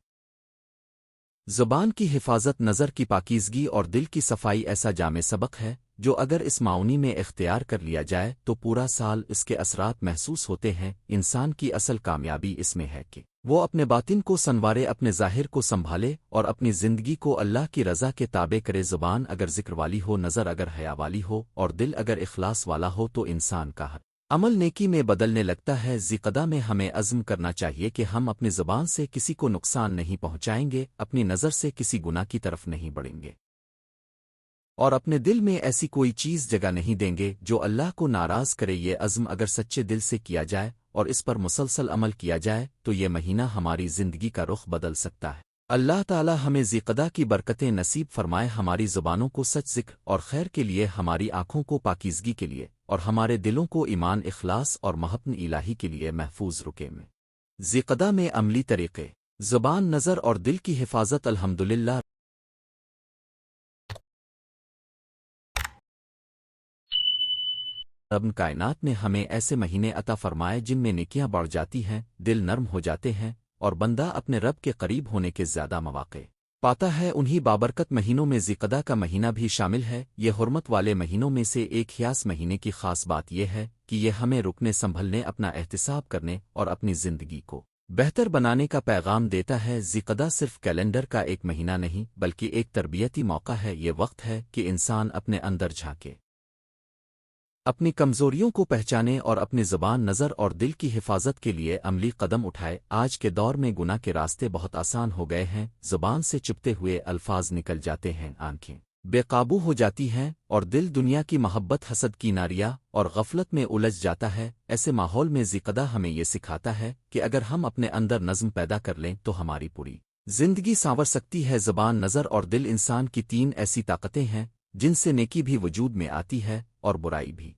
Speaker 1: زبان کی حفاظت، نظر کی پاکیزگی اور دل کی صفائی ایسا جامع سبق ہے جو اگر اس معاونی میں اختیار کر لیا جائے تو پورا سال اس کے اثرات محسوس ہوتے ہیں۔ انسان کی اصل کامیابی اس میں ہے کہ وہ اپنے باطن کو سنوارے، اپنے ظاہر کو سنبھالے اور اپنی زندگی کو اللہ کی رضا کے تابع کرے۔ زبان اگر ذکر والی ہو، نظر اگر حیا والی ہو اور دل اگر اخلاص والا ہو تو انسان کا ہر عمل نیکی میں بدلنے لگتا ہے۔ ذیقدہ میں ہمیں عزم کرنا چاہیے کہ ہم اپنی زبان سے کسی کو نقصان نہیں پہنچائیں گے، اپنی نظر سے کسی گناہ کی طرف نہیں بڑھیں گے اور اپنے دل میں ایسی کوئی چیز جگہ نہیں دیں گے جو اللہ کو ناراض کرے۔ یہ عزم اگر سچے دل سے کیا جائے اور اس پر مسلسل عمل کیا جائے تو یہ مہینہ ہماری زندگی کا رخ بدل سکتا ہے۔ اللہ تعالی ہمیں ذیقدہ کی برکتیں نصیب فرمائے، ہماری زبانوں کو سچ، ذکر اور خیر کے لیے، ہماری آنکھوں کو پاکیزگی کے لیے اور ہمارے دلوں کو ایمان، اخلاص اور محبت الہی کے لیے محفوظ رکے میں۔ ذیقدہ میں عملی طریقے، زبان، نظر اور دل کی حفاظت۔ الحمدللہ رب کائنات نے ہمیں ایسے مہینے عطا فرمائے جن میں نیکیاں بڑھ جاتی ہیں، دل نرم ہو جاتے ہیں اور بندہ اپنے رب کے قریب ہونے کے زیادہ مواقع پاتا ہے۔ انہی بابرکت مہینوں میں ذیقدہ کا مہینہ بھی شامل ہے۔ یہ حرمت والے مہینوں میں سے ایک خاص مہینے کی خاص بات یہ ہے کہ یہ ہمیں رکنے، سنبھلنے، اپنا احتساب کرنے اور اپنی زندگی کو بہتر بنانے کا پیغام دیتا ہے۔ ذیقدہ صرف کیلنڈر کا ایک مہینہ نہیں بلکہ ایک تربیتی موقع ہے۔ یہ وقت ہے کہ انسان اپنے اندر جھانکے، اپنی کمزوریوں کو پہچانے اور اپنی زبان، نظر اور دل کی حفاظت کے لیے عملی قدم اٹھائے۔ آج کے دور میں گناہ کے راستے بہت آسان ہو گئے ہیں، زبان سے چپتے ہوئے الفاظ نکل جاتے ہیں، آنکھیں بے قابو ہو جاتی ہیں اور دل دنیا کی محبت، حسد کی ناریاں اور غفلت میں الجھ جاتا ہے۔ ایسے ماحول میں ذیقدہ ہمیں یہ سکھاتا ہے کہ اگر ہم اپنے اندر نظم پیدا کر لیں تو ہماری پوری زندگی سانور سکتی ہے۔ زبان، نظر اور دل انسان کی تین ایسی طاقتیں ہیں جن سے نیکی بھی وجود میں آتی ہے اور برائی بھی۔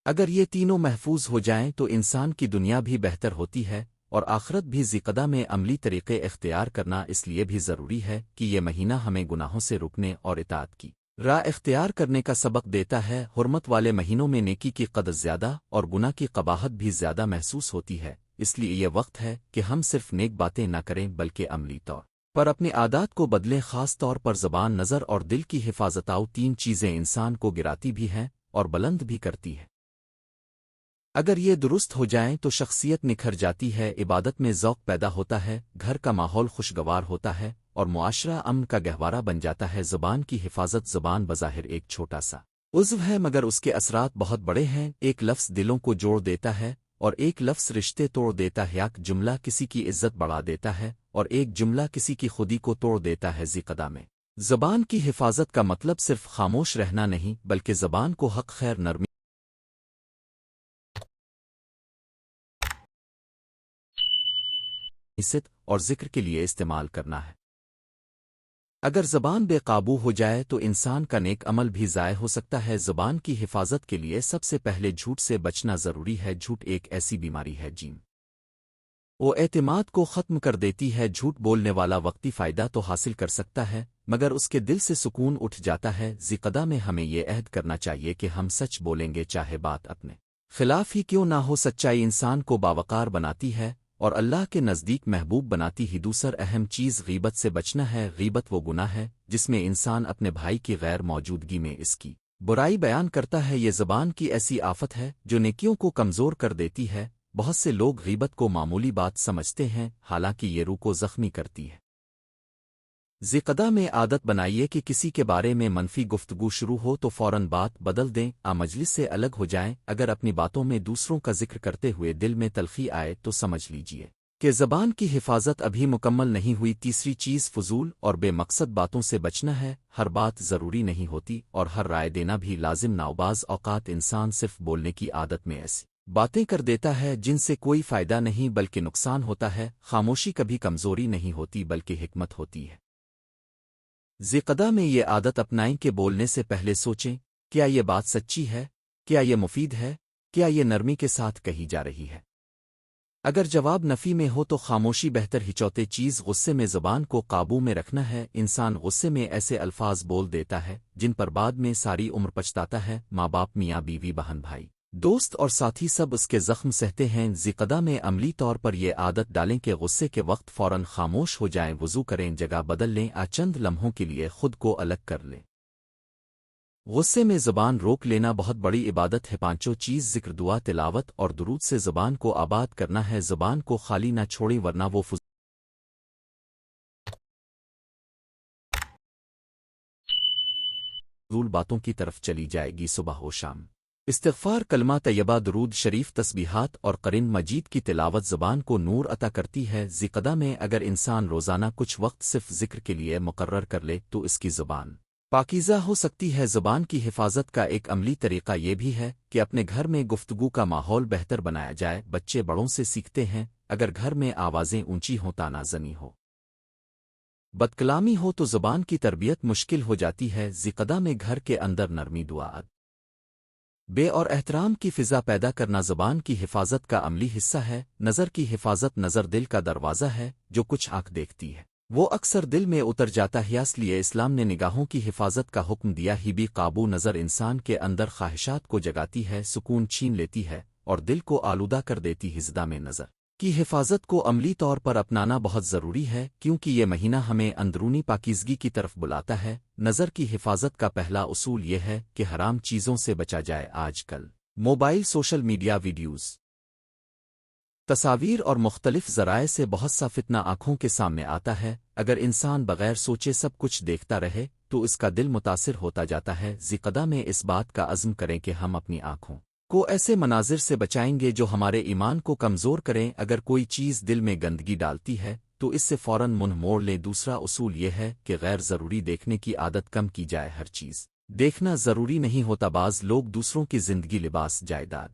Speaker 1: اگر یہ تینوں محفوظ ہو جائیں تو انسان کی دنیا بھی بہتر ہوتی ہے اور آخرت بھی۔ ذکدہ میں عملی طریقے اختیار کرنا اس لیے بھی ضروری ہے کہ یہ مہینہ ہمیں گناہوں سے رکنے اور اطاعت کی راہ اختیار کرنے کا سبق دیتا ہے۔ حرمت والے مہینوں میں نیکی کی قدر زیادہ اور گناہ کی قباحت بھی زیادہ محسوس ہوتی ہے، اس لیے یہ وقت ہے کہ ہم صرف نیک باتیں نہ کریں بلکہ عملی طور پر اپنی عادات کو بدلیں، خاص طور پر زبان، نظر اور دل کی حفاظت۔ تین چیزیں انسان کو گراتی بھی ہیں اور بلند بھی کرتی ہیں۔ اگر یہ درست ہو جائیں تو شخصیت نکھر جاتی ہے، عبادت میں ذوق پیدا ہوتا ہے، گھر کا ماحول خوشگوار ہوتا ہے اور معاشرہ امن کا گہوارہ بن جاتا ہے۔ زبان کی حفاظت۔ زبان بظاہر ایک چھوٹا سا عضو ہے مگر اس کے اثرات بہت بڑے ہیں۔ ایک لفظ دلوں کو جوڑ دیتا ہے اور ایک لفظ رشتے توڑ دیتا ہے۔ ایک جملہ کسی کی عزت بڑھا دیتا ہے اور ایک جملہ کسی کی خودی کو توڑ دیتا ہے۔ ذکدہ میں زبان کی حفاظت کا مطلب صرف خاموش رہنا نہیں بلکہ زبان کو حق، خیر، نرمی عزت اور ذکر کے لیے استعمال کرنا ہے۔ اگر زبان بے قابو ہو جائے تو انسان کا نیک عمل بھی ضائع ہو سکتا ہے۔ زبان کی حفاظت کے لیے سب سے پہلے جھوٹ سے بچنا ضروری ہے۔ جھوٹ ایک ایسی بیماری ہے جن وہ اعتماد کو ختم کر دیتی ہے۔ جھوٹ بولنے والا وقتی فائدہ تو حاصل کر سکتا ہے مگر اس کے دل سے سکون اٹھ جاتا ہے۔ ذکدہ میں ہمیں یہ عہد کرنا چاہیے کہ ہم سچ بولیں گے چاہے بات اپنے خلاف ہی کیوں نہ ہو۔ سچائی انسان کو باوقار بناتی ہے اور اللہ کے نزدیک محبوب بناتی ہی۔ دوسر اہم چیز غیبت سے بچنا ہے۔ غیبت وہ گناہ ہے جس میں انسان اپنے بھائی کی غیر موجودگی میں اس کی برائی بیان کرتا ہے۔ یہ زبان کی ایسی آفت ہے جو نیکیوں کو کمزور کر دیتی ہے۔ بہت سے لوگ غیبت کو معمولی بات سمجھتے ہیں حالانکہ یہ روح کو زخمی کرتی ہے۔ ذکدہ میں عادت بنائیے کہ کسی کے بارے میں منفی گفتگو شروع ہو تو فوراً بات بدل دیں، مجلس سے الگ ہو جائیں۔ اگر اپنی باتوں میں دوسروں کا ذکر کرتے ہوئے دل میں تلخی آئے تو سمجھ لیجیے کہ زبان کی حفاظت ابھی مکمل نہیں ہوئی۔ تیسری چیز فضول اور بے مقصد باتوں سے بچنا ہے۔ ہر بات ضروری نہیں ہوتی اور ہر رائے دینا بھی لازم نہ ہو۔ بعض اوقات انسان صرف بولنے کی عادت میں ایسی باتیں کر دیتا ہے جن سے کوئی فائدہ نہیں بلکہ نقصان ہوتا ہے۔ خاموشی کبھی کمزوری نہیں ہوتی بلکہ حکمت ہوتی ہے۔ ذکدہ میں یہ عادت اپنائیں کہ بولنے سے پہلے سوچیں، کیا یہ بات سچی ہے؟ کیا یہ مفید ہے؟ کیا یہ نرمی کے ساتھ کہی جا رہی ہے؟ اگر جواب نفی میں ہو تو خاموشی بہتر ہے۔ چوتھی چیز غصے میں زبان کو قابو میں رکھنا ہے۔ انسان غصے میں ایسے الفاظ بول دیتا ہے جن پر بعد میں ساری عمر پچھتاتا ہے۔ ماں باپ، میاں بیوی، بہن بھائی، دوست اور ساتھی سب اس کے زخم سہتے ہیں۔ ذکدہ میں عملی طور پر یہ عادت ڈالیں کہ غصے کے وقت فوراً خاموش ہو جائیں، وضو کریں، جگہ بدل لیں، چند لمحوں کے لیے خود کو الگ کر لیں۔ غصے میں زبان روک لینا بہت بڑی عبادت ہے۔ پانچوں چیز ذکر، دعا، تلاوت اور درود سے زبان کو آباد کرنا ہے۔ زبان کو خالی نہ چھوڑیں ورنہ وہ فضول باتوں کی طرف چلی جائے گی۔ صبح و شام استغفار، کلمہ طیبہ، درود شریف، تسبیحات اور قرآن مجید کی تلاوت زبان کو نور عطا کرتی ہے۔ ذکدہ میں اگر انسان روزانہ کچھ وقت صرف ذکر کے لیے مقرر کر لے تو اس کی زبان پاکیزہ ہو سکتی ہے۔ زبان کی حفاظت کا ایک عملی طریقہ یہ بھی ہے کہ اپنے گھر میں گفتگو کا ماحول بہتر بنایا جائے۔ بچے بڑوں سے سیکھتے ہیں، اگر گھر میں آوازیں اونچی ہوں، طعنہ زنی ہو، بد کلامی ہو تو زبان کی تربیت مشکل ہو جاتی ہے۔ ذکدہ میں گھر کے اندر نرمی، دعا، بے اور احترام کی فضا پیدا کرنا زبان کی حفاظت کا عملی حصہ ہے۔ نظر کی حفاظت، نظر دل کا دروازہ ہے، جو کچھ آنکھ دیکھتی ہے وہ اکثر دل میں اتر جاتا ہے، اس لیے اسلام نے نگاہوں کی حفاظت کا حکم دیا ہی بھی قابو نظر انسان کے اندر خواہشات کو جگاتی ہے، سکون چھین لیتی ہے اور دل کو آلودہ کر دیتی ہے۔ ذکدہ میں نظر کی حفاظت کو عملی طور پر اپنانا بہت ضروری ہے کیونکہ یہ مہینہ ہمیں اندرونی پاکیزگی کی طرف بلاتا ہے۔ نظر کی حفاظت کا پہلا اصول یہ ہے کہ حرام چیزوں سے بچا جائے۔ آج کل موبائل، سوشل میڈیا، ویڈیوز، تصاویر اور مختلف ذرائع سے بہت سا فتنہ آنکھوں کے سامنے آتا ہے۔ اگر انسان بغیر سوچے سب کچھ دیکھتا رہے تو اس کا دل متاثر ہوتا جاتا ہے۔ ذکدہ میں اس بات کا عزم کریں کہ ہم اپنی آنکھوں کو ایسے مناظر سے بچائیں گے جو ہمارے ایمان کو کمزور کریں۔ اگر کوئی چیز دل میں گندگی ڈالتی ہے تو اس سے فوراً منہ موڑ لیں۔ دوسرا اصول یہ ہے کہ غیر ضروری دیکھنے کی عادت کم کی جائے۔ ہر چیز دیکھنا ضروری نہیں ہوتا۔ بعض لوگ دوسروں کی زندگی، لباس، جائیداد،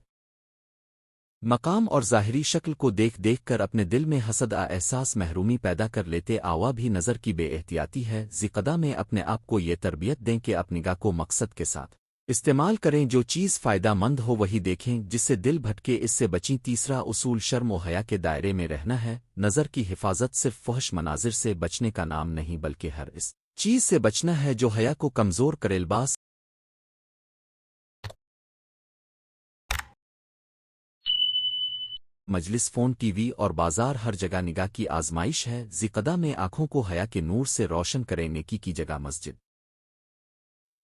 Speaker 1: مقام اور ظاہری شکل کو دیکھ دیکھ کر اپنے دل میں حسد احساس، محرومی پیدا کر لیتے۔ آوا بھی نظر کی بے احتیاطی ہے۔ ذکدہ میں اپنے آپ کو یہ تربیت دیں کہ اپنی نگاہ کو مقصد کے ساتھ استعمال کریں جو چیز فائدہ مند ہو وہی دیکھیں جس سے دل بھٹکے اس سے بچیں تیسرا اصول شرم و حیا کے دائرے میں رہنا ہے نظر کی حفاظت صرف فحش مناظر سے بچنے کا نام نہیں بلکہ ہر اس چیز سے بچنا ہے جو حیا کو کمزور کرے لباس مجلس فون ٹی وی اور بازار ہر جگہ نگاہ کی آزمائش ہے ذقدہ میں آنکھوں کو حیا کے نور سے روشن کرے نیکی کی جگہ مسجد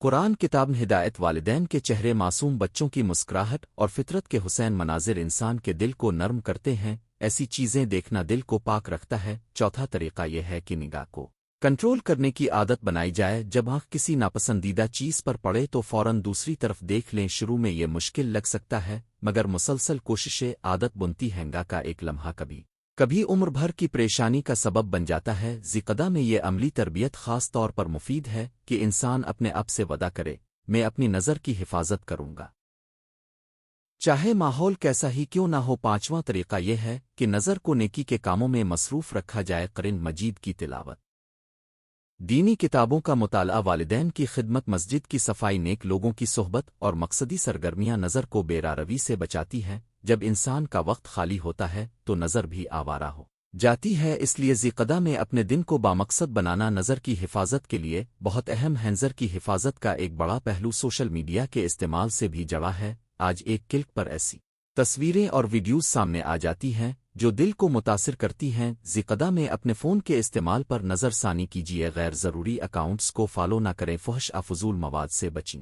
Speaker 1: قرآن کتاب ہدایت والدین کے چہرے معصوم بچوں کی مسکراہٹ اور فطرت کے حسین مناظر انسان کے دل کو نرم کرتے ہیں ایسی چیزیں دیکھنا دل کو پاک رکھتا ہے چوتھا طریقہ یہ ہے کہ نگاہ کو کنٹرول کرنے کی عادت بنائی جائے جب آنکھ کسی ناپسندیدہ چیز پر پڑے تو فوراً دوسری طرف دیکھ لیں شروع میں یہ مشکل لگ سکتا ہے مگر مسلسل کوششیں عادت بنتی ہنگا کا ایک لمحہ کبھی عمر بھر کی پریشانی کا سبب بن جاتا ہے ذقدہ میں یہ عملی تربیت خاص طور پر مفید ہے کہ انسان اپنے آپ سے وعدہ کرے میں اپنی نظر کی حفاظت کروں گا چاہے ماحول کیسا ہی کیوں نہ ہو پانچواں طریقہ یہ ہے کہ نظر کو نیکی کے کاموں میں مصروف رکھا جائے قرآن مجید کی تلاوت دینی کتابوں کا مطالعہ والدین کی خدمت مسجد کی صفائی نیک لوگوں کی صحبت اور مقصدی سرگرمیاں نظر کو بے راروی سے بچاتی ہیں جب انسان کا وقت خالی ہوتا ہے تو نظر بھی آوارہ ہو جاتی ہے اس لیے ذقدہ میں اپنے دن کو بامقصد بنانا نظر کی حفاظت کے لیے بہت اہم ہے نظر کی حفاظت کا ایک بڑا پہلو سوشل میڈیا کے استعمال سے بھی جڑا ہے آج ایک کلک پر ایسی تصویریں اور ویڈیوز سامنے آ جاتی ہیں جو دل کو متاثر کرتی ہیں ذقدہ میں اپنے فون کے استعمال پر نظر ثانی کیجیے غیر ضروری اکاؤنٹس کو فالو نہ کریں فحش فضول مواد سے بچیں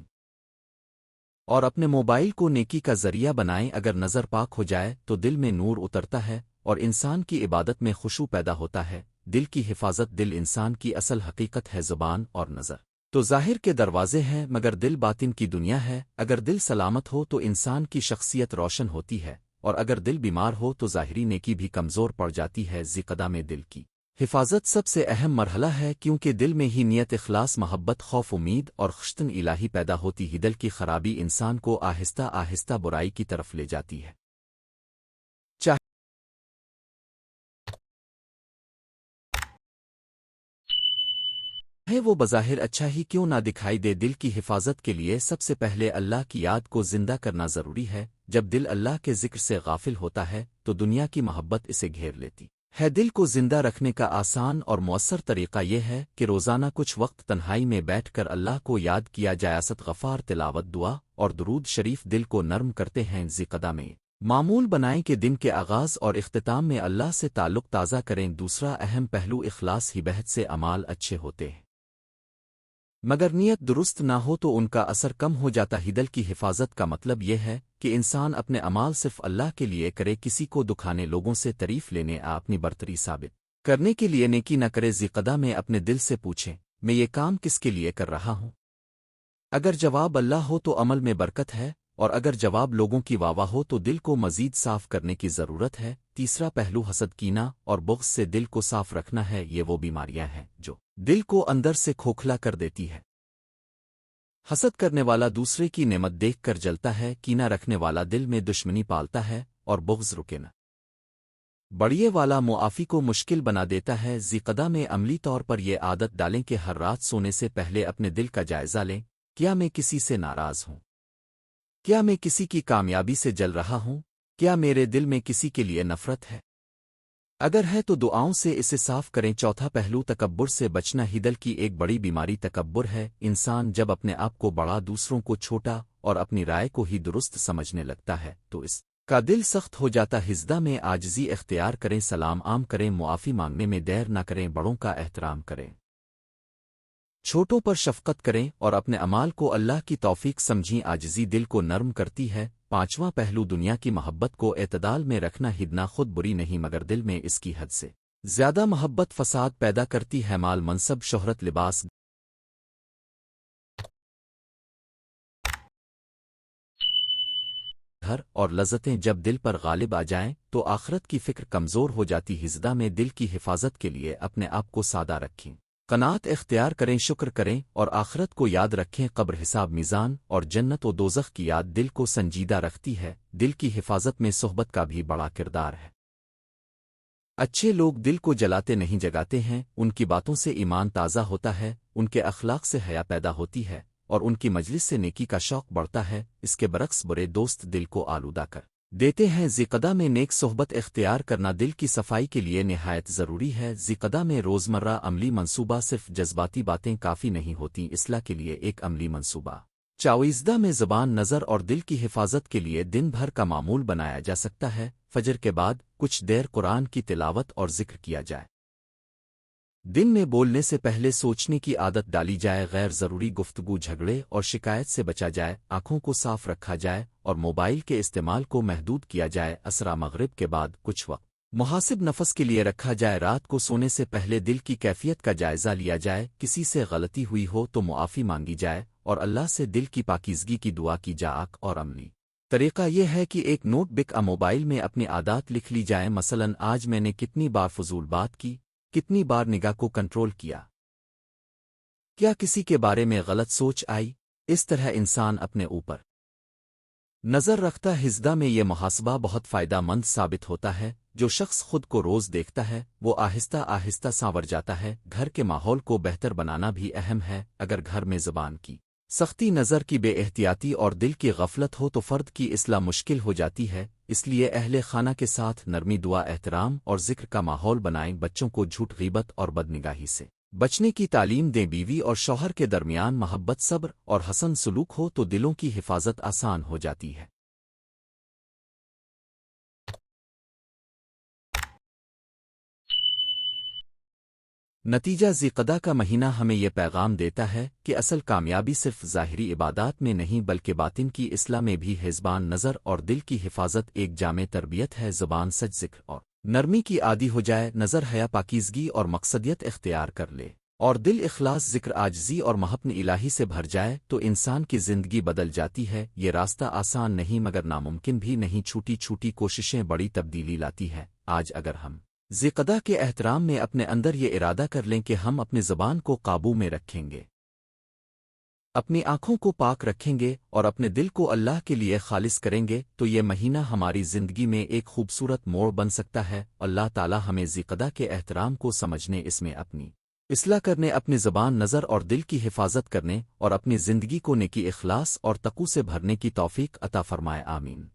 Speaker 1: اور اپنے موبائل کو نیکی کا ذریعہ بنائیں اگر نظر پاک ہو جائے تو دل میں نور اترتا ہے اور انسان کی عبادت میں خشوع پیدا ہوتا ہے دل کی حفاظت دل انسان کی اصل حقیقت ہے زبان اور نظر تو ظاہر کے دروازے ہیں مگر دل باطن کی دنیا ہے اگر دل سلامت ہو تو انسان کی شخصیت روشن ہوتی ہے اور اگر دل بیمار ہو تو ظاہری نیکی بھی کمزور پڑ جاتی ہے ذقدہ میں دل کی حفاظت سب سے اہم مرحلہ ہے کیونکہ دل میں ہی نیت اخلاص محبت خوف امید اور خشتن الہی پیدا ہوتی ہی دل کی خرابی انسان کو آہستہ آہستہ برائی کی طرف لے جاتی ہے چاہے وہ بظاہر اچھا ہی کیوں نہ دکھائی دے دل کی حفاظت کے لیے سب سے پہلے اللہ کی یاد کو زندہ کرنا ضروری ہے جب دل اللہ کے ذکر سے غافل ہوتا ہے تو دنیا کی محبت اسے گھیر لیتی ہے دل کو زندہ رکھنے کا آسان اور مؤثر طریقہ یہ ہے کہ روزانہ کچھ وقت تنہائی میں بیٹھ کر اللہ کو یاد کیا جائے غفار تلاوت دعا اور درود شریف دل کو نرم کرتے ہیں ذقدہ میں معمول بنائیں کہ دن کے آغاز اور اختتام میں اللہ سے تعلق تازہ کریں دوسرا اہم پہلو اخلاص ہی بہت سے اعمال اچھے ہوتے ہیں مگر نیت درست نہ ہو تو ان کا اثر کم ہو جاتا ہی دل کی حفاظت کا مطلب یہ ہے کہ انسان اپنے اعمال صرف اللہ کے لیے کرے کسی کو دکھانے لوگوں سے تعریف لینے اپنی برتری ثابت کرنے کے لیے نیکی نہ کرے ذقدہ میں اپنے دل سے پوچھیں میں یہ کام کس کے لیے کر رہا ہوں اگر جواب اللہ ہو تو عمل میں برکت ہے اور اگر جواب لوگوں کی واہ ہو تو دل کو مزید صاف کرنے کی ضرورت ہے تیسرا پہلو حسد کینہ اور بغض سے دل کو صاف رکھنا ہے یہ وہ بیماریاں ہیں جو دل کو اندر سے کھوکھلا کر دیتی ہے حسد کرنے والا دوسرے کی نعمت دیکھ کر جلتا ہے کینہ رکھنے والا دل میں دشمنی پالتا ہے اور بغض رکے نہ بڑھیے والا معافی کو مشکل بنا دیتا ہے ذقدہ میں عملی طور پر یہ عادت ڈالیں کہ ہر رات سونے سے پہلے اپنے دل کا جائزہ لیں کیا میں کسی سے ناراض ہوں کیا میں کسی کی کامیابی سے جل رہا ہوں کیا میرے دل میں کسی کے لیے نفرت ہے اگر ہے تو دعاؤں سے اسے صاف کریں چوتھا پہلو تکبر سے بچنا ہی دل کی ایک بڑی بیماری تکبر ہے انسان جب اپنے آپ کو بڑا دوسروں کو چھوٹا اور اپنی رائے کو ہی درست سمجھنے لگتا ہے تو اس کا دل سخت ہو جاتا حسدہ میں عاجزی اختیار کریں سلام عام کریں معافی مانگنے میں دیر نہ کریں بڑوں کا احترام کریں چھوٹوں پر شفقت کریں اور اپنے اعمال کو اللہ کی توفیق سمجھیں عاجزی دل کو نرم کرتی ہے پانچواں پہلو دنیا کی محبت کو اعتدال میں رکھنا ہدنا خود بری نہیں مگر دل میں اس کی حد سے زیادہ محبت فساد پیدا کرتی ہے مال منصب شہرت لباس گھر اور لذتیں جب دل پر غالب آ جائیں تو آخرت کی فکر کمزور ہو جاتی حسدہ میں دل کی حفاظت کے لیے اپنے آپ کو سادہ رکھیں قناعت اختیار کریں شکر کریں اور آخرت کو یاد رکھیں قبر حساب میزان اور جنت و دوزخ کی یاد دل کو سنجیدہ رکھتی ہے دل کی حفاظت میں صحبت کا بھی بڑا کردار ہے اچھے لوگ دل کو جلاتے نہیں جگاتے ہیں ان کی باتوں سے ایمان تازہ ہوتا ہے ان کے اخلاق سے حیا پیدا ہوتی ہے اور ان کی مجلس سے نیکی کا شوق بڑھتا ہے، اس کے برعکس برے دوست دل کو آلودہ کر دیتے ہیں۔ ذیقدہ میں نیک صحبت اختیار کرنا دل کی صفائی کے لیے نہایت ضروری ہے۔ ذیقدہ میں روزمرہ عملی منصوبہ، صرف جذباتی باتیں کافی نہیں ہوتیں، اصلاح کے لیے ایک عملی منصوبہ چاویزدہ میں زبان، نظر اور دل کی حفاظت کے لیے دن بھر کا معمول بنایا جا سکتا ہے۔ فجر کے بعد کچھ دیر قرآن کی تلاوت اور ذکر کیا جائے، دن میں بولنے سے پہلے سوچنے کی عادت ڈالی جائے، غیر ضروری گفتگو، جھگڑے اور شکایت سے بچا جائے، آنکھوں کو صاف رکھا جائے اور موبائل کے استعمال کو محدود کیا جائے۔ عصر مغرب کے بعد کچھ وقت محاسب نفس کے لیے رکھا جائے، رات کو سونے سے پہلے دل کی کیفیت کا جائزہ لیا جائے، کسی سے غلطی ہوئی ہو تو معافی مانگی جائے اور اللہ سے دل کی پاکیزگی کی دعا کی جائے۔ اور عملی طریقہ یہ ہے کہ ایک نوٹ بک موبائل میں اپنی عادات لکھ لی جائیں، مثلاً آج میں نے کتنی بار فضول بات کی، کتنی بار نگاہ کو کنٹرول کیا، کیا کسی کے بارے میں غلط سوچ آئی۔ اس طرح انسان اپنے اوپر نظر رکھتا ہے۔ ہزدہ میں یہ محاسبہ بہت فائدہ مند ثابت ہوتا ہے۔ جو شخص خود کو روز دیکھتا ہے وہ آہستہ آہستہ سانور جاتا ہے۔ گھر کے ماحول کو بہتر بنانا بھی اہم ہے۔ اگر گھر میں زبان کی سختی، نظر کی بے احتیاطی اور دل کی غفلت ہو تو فرد کی اصلاح مشکل ہو جاتی ہے۔ اس لیے اہل خانہ کے ساتھ نرمی، دعا، احترام اور ذکر کا ماحول بنائیں۔ بچوں کو جھوٹ، غیبت اور بدنگاہی سے بچنے کی تعلیم دیں۔ بیوی اور شوہر کے درمیان محبت، صبر اور حسن سلوک ہو تو دلوں کی حفاظت آسان ہو جاتی ہے۔ نتیجہ، ذیقدہ کا مہینہ ہمیں یہ پیغام دیتا ہے کہ اصل کامیابی صرف ظاہری عبادات میں نہیں بلکہ باطن کی اصلاح میں بھی ہے۔ زبان، نظر اور دل کی حفاظت ایک جامع تربیت ہے۔ زبان سچ، ذکر اور نرمی کی عادی ہو جائے، نظر حیا، پاکیزگی اور مقصدیت اختیار کر لے اور دل اخلاص، ذکر، عاجزی اور محبت الہی سے بھر جائے تو انسان کی زندگی بدل جاتی ہے۔ یہ راستہ آسان نہیں مگر ناممکن بھی نہیں۔ چھوٹی چھوٹی کوششیں بڑی تبدیلی لاتی ہے۔ آج اگر ہم ذیقدہ کے احترام میں اپنے اندر یہ ارادہ کر لیں کہ ہم اپنی زبان کو قابو میں رکھیں گے، اپنی آنکھوں کو پاک رکھیں گے اور اپنے دل کو اللہ کے لیے خالص کریں گے تو یہ مہینہ ہماری زندگی میں ایک خوبصورت موڑ بن سکتا ہے۔ اللہ تعالی ہمیں ذیقدہ کے احترام کو سمجھنے، اس میں اپنی اصلاح کرنے، اپنی زبان، نظر اور دل کی حفاظت کرنے اور اپنی زندگی کو نیکی، اخلاص اور تقوی سے بھرنے کی توفیق عطا فرمائے۔ آمین۔